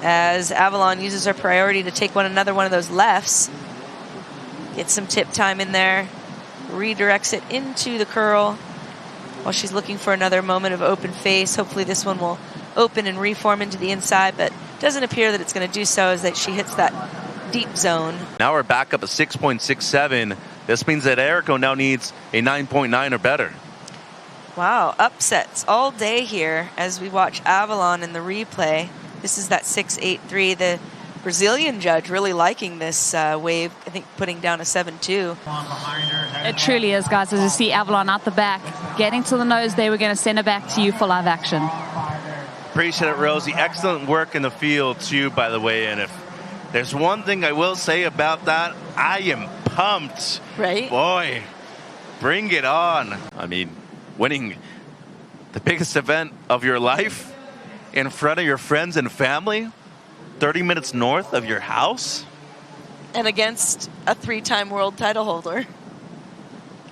as Avalon uses her priority to take another one of those lefts. Get some tip time in there. Redirects it into the curl while she's looking for another moment of open face. Hopefully this one will open and reform into the inside, but doesn't appear that it's going to do so as that she hits that deep zone. Now we're back up at 6.67. This means that Errico now needs a 9.9 or better. Wow, upsets all day here as we watch Avalon in the replay. This is that 6.83. The Brazilian judge really liking this wave, I think putting down a 7.2. It truly is, guys. As you see Avalon out the back, getting to the nose there, we're going to send her back to you for live action. Appreciate it, Rosie. Excellent work in the field, too, by the way. And if there's one thing I will say about that, I am pumped. Right? Boy, bring it on. I mean, winning the biggest event of your life in front of your friends and family, 30 minutes north of your house. And against a 3-time world title holder.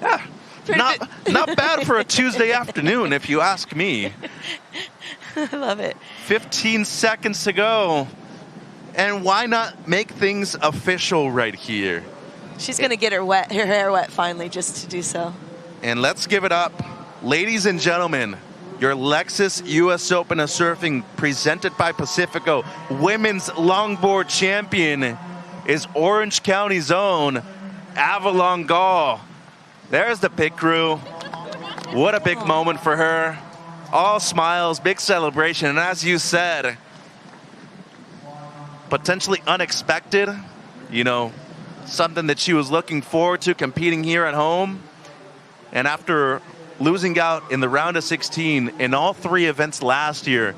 Yeah, not bad for a Tuesday afternoon, if you ask me. I love it. 15 seconds to go. And why not make things official right here? She's going to get her hair wet finally just to do so. And let's give it up. Ladies and gentlemen, your Lexus US Open of Surfing presented by Pacifico Women's Longboard Champion is Orange County's own Avalon Gall. There's the pit crew. What a big moment for her. All smiles, big celebration. And as you said, potentially unexpected, you know, something that she was looking forward to competing here at home. And after losing out in the round of 16 in all 3 events last year,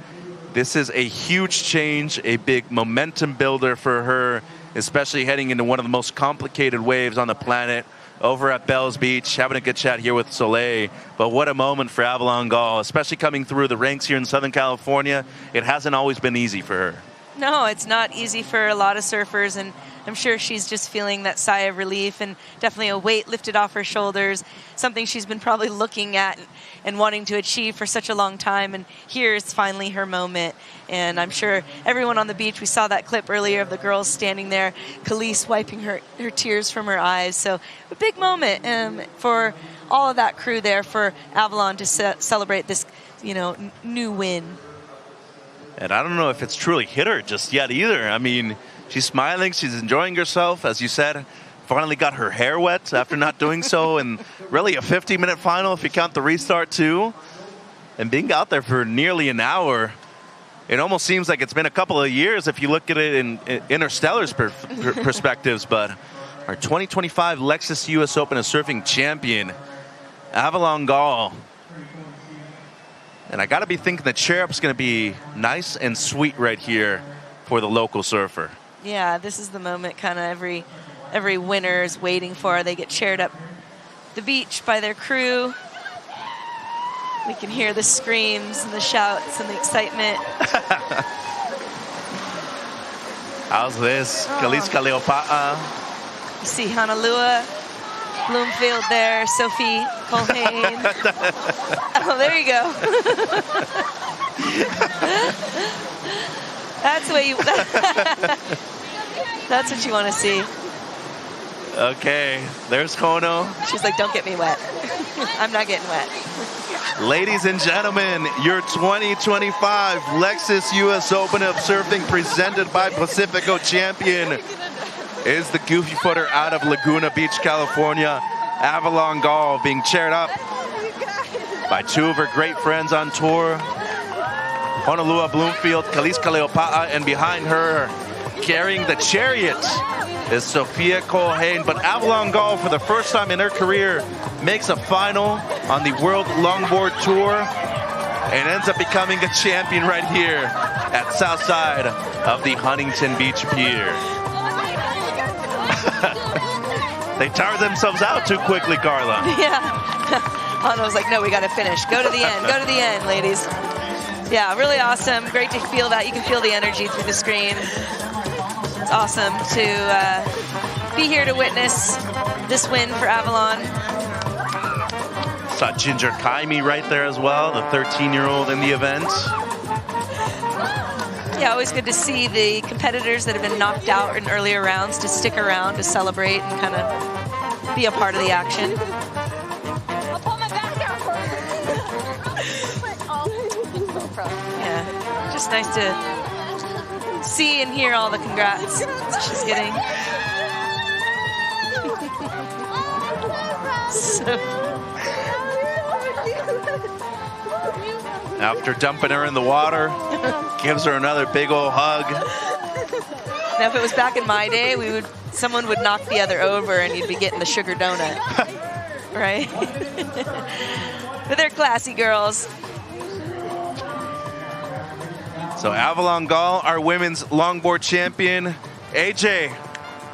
this is a huge change, a big momentum builder for her, especially heading into one of the most complicated waves on the planet over at Bells Beach, having a good chat here with Soleil. But what a moment for Avalon Gall, especially coming through the ranks here in Southern California. It hasn't always been easy for her. No, it's not easy for a lot of surfers, and I'm sure she's just feeling that sigh of relief and definitely a weight lifted off her shoulders, something she's been probably looking at and wanting to achieve for such a long time. And here's finally her moment. And I'm sure everyone on the beach, we saw that clip earlier of the girls standing there, Khalees wiping her tears from her eyes. So a big moment for all of that crew there, for Avalon to celebrate this, you know, new win. And I don't know if it's truly hit her just yet either. I mean, she's smiling, she's enjoying herself. As you said, finally got her hair wet after not doing so. And really a 50-minute final if you count the restart too. And being out there for nearly an hour, it almost seems like it's been a couple of years if you look at it in Interstellar's perspectives. But our 2025 Lexus US Open of Surfing champion, Avalon Gall. And I got to be thinking the cheer-up's going to be nice and sweet right here for the local surfer. Yeah, this is the moment kind of every winner is waiting for. They get cheered up the beach by their crew. We can hear the screams and the shouts and the excitement. How's this? Khalees Kaleopa'a. You see Honolulu, Bloomfield there, Sophie Colhane. Oh, there you go. That's what you. That's what you want to see. Okay, there's Kono. She's like, "Don't get me wet. I'm not getting wet." Ladies and gentlemen, your 2025 Lexus US Open of Surfing presented by Pacifico champion is the goofy footer out of Laguna Beach, California, Avalon Gall, being cheered up by 2 of her great friends on tour, Honolulu Bloomfield, Khalees Kaleopa'a, and behind her, carrying the chariot, is Sophia Colhane. But Avalon Gall, for the first time in her career, makes a final on the World Longboard Tour and ends up becoming a champion right here at south side of the Huntington Beach pier. They tired themselves out too quickly, Carla. Yeah. Hana was like, no, we got to finish. Go to the end. Go to the end, ladies. Yeah, really awesome. Great to feel that. You can feel the energy through the screen. It's awesome to be here to witness this win for Avalon. Saw Ginger Kaimi right there as well, the 13-year-old in the event. Yeah, always good to see the competitors that have been knocked out in earlier rounds to stick around to celebrate and kind of be a part of the action. I'll pull my back out for Yeah, just nice to see and hear all the congrats she's getting. After dumping her in the water, gives her another big old hug. Now, if it was back in my day, someone would knock the other over and you'd be getting the sugar donut, right? But they're classy girls. So Avalon Gall, our women's longboard champion. AJ,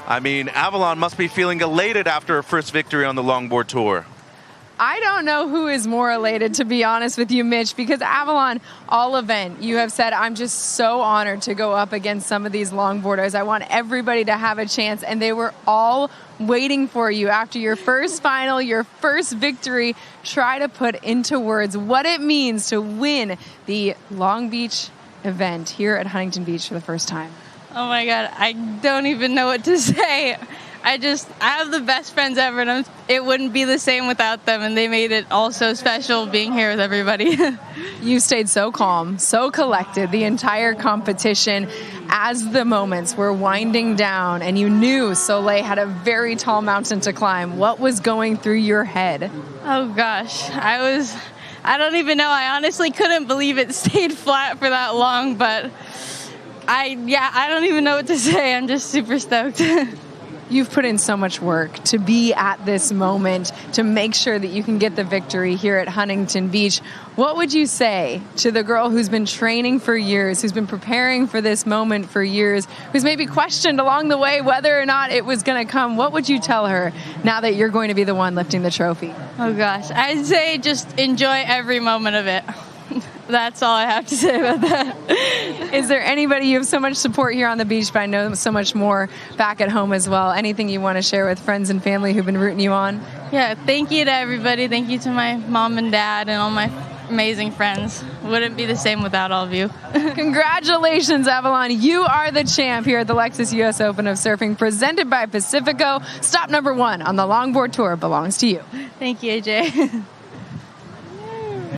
I mean, Avalon must be feeling elated after her first victory on the Longboard Tour. I don't know who is more elated, to be honest with you, Mitch, because Avalon, all event, you have said, I'm just so honored to go up against some of these longboarders. I want everybody to have a chance, and they were all waiting for you after your first final, your first victory. Try to put into words what it means to win the Long Beach event here at Huntington Beach for the first time. Oh my God, I don't even know what to say. I have the best friends ever, and it wouldn't be the same without them, and they made it all so special being here with everybody. You stayed so calm, so collected the entire competition as the moments were winding down, and you knew Soleil had a very tall mountain to climb. What was going through your head? Oh gosh, I don't even know. I honestly couldn't believe it stayed flat for that long, but I don't even know what to say. I'm just super stoked. You've put in so much work to be at this moment, to make sure that you can get the victory here at Huntington Beach. What would you say to the girl who's been training for years, who's been preparing for this moment for years, who's maybe questioned along the way whether or not it was going to come? What would you tell her now that you're going to be the one lifting the trophy? Oh gosh, I'd say just enjoy every moment of it. That's all I have to say about that. Is there anybody, you have so much support here on the beach, but I know so much more back at home as well. Anything you want to share with friends and family who've been rooting you on? Yeah, thank you to everybody. Thank you to my mom and dad and all my amazing friends. Wouldn't be the same without all of you. Congratulations, Avalon. You are the champ here at the Lexus US Open of Surfing, presented by Pacifico. Stop number 1 on the Longboard Tour belongs to you. Thank you, AJ.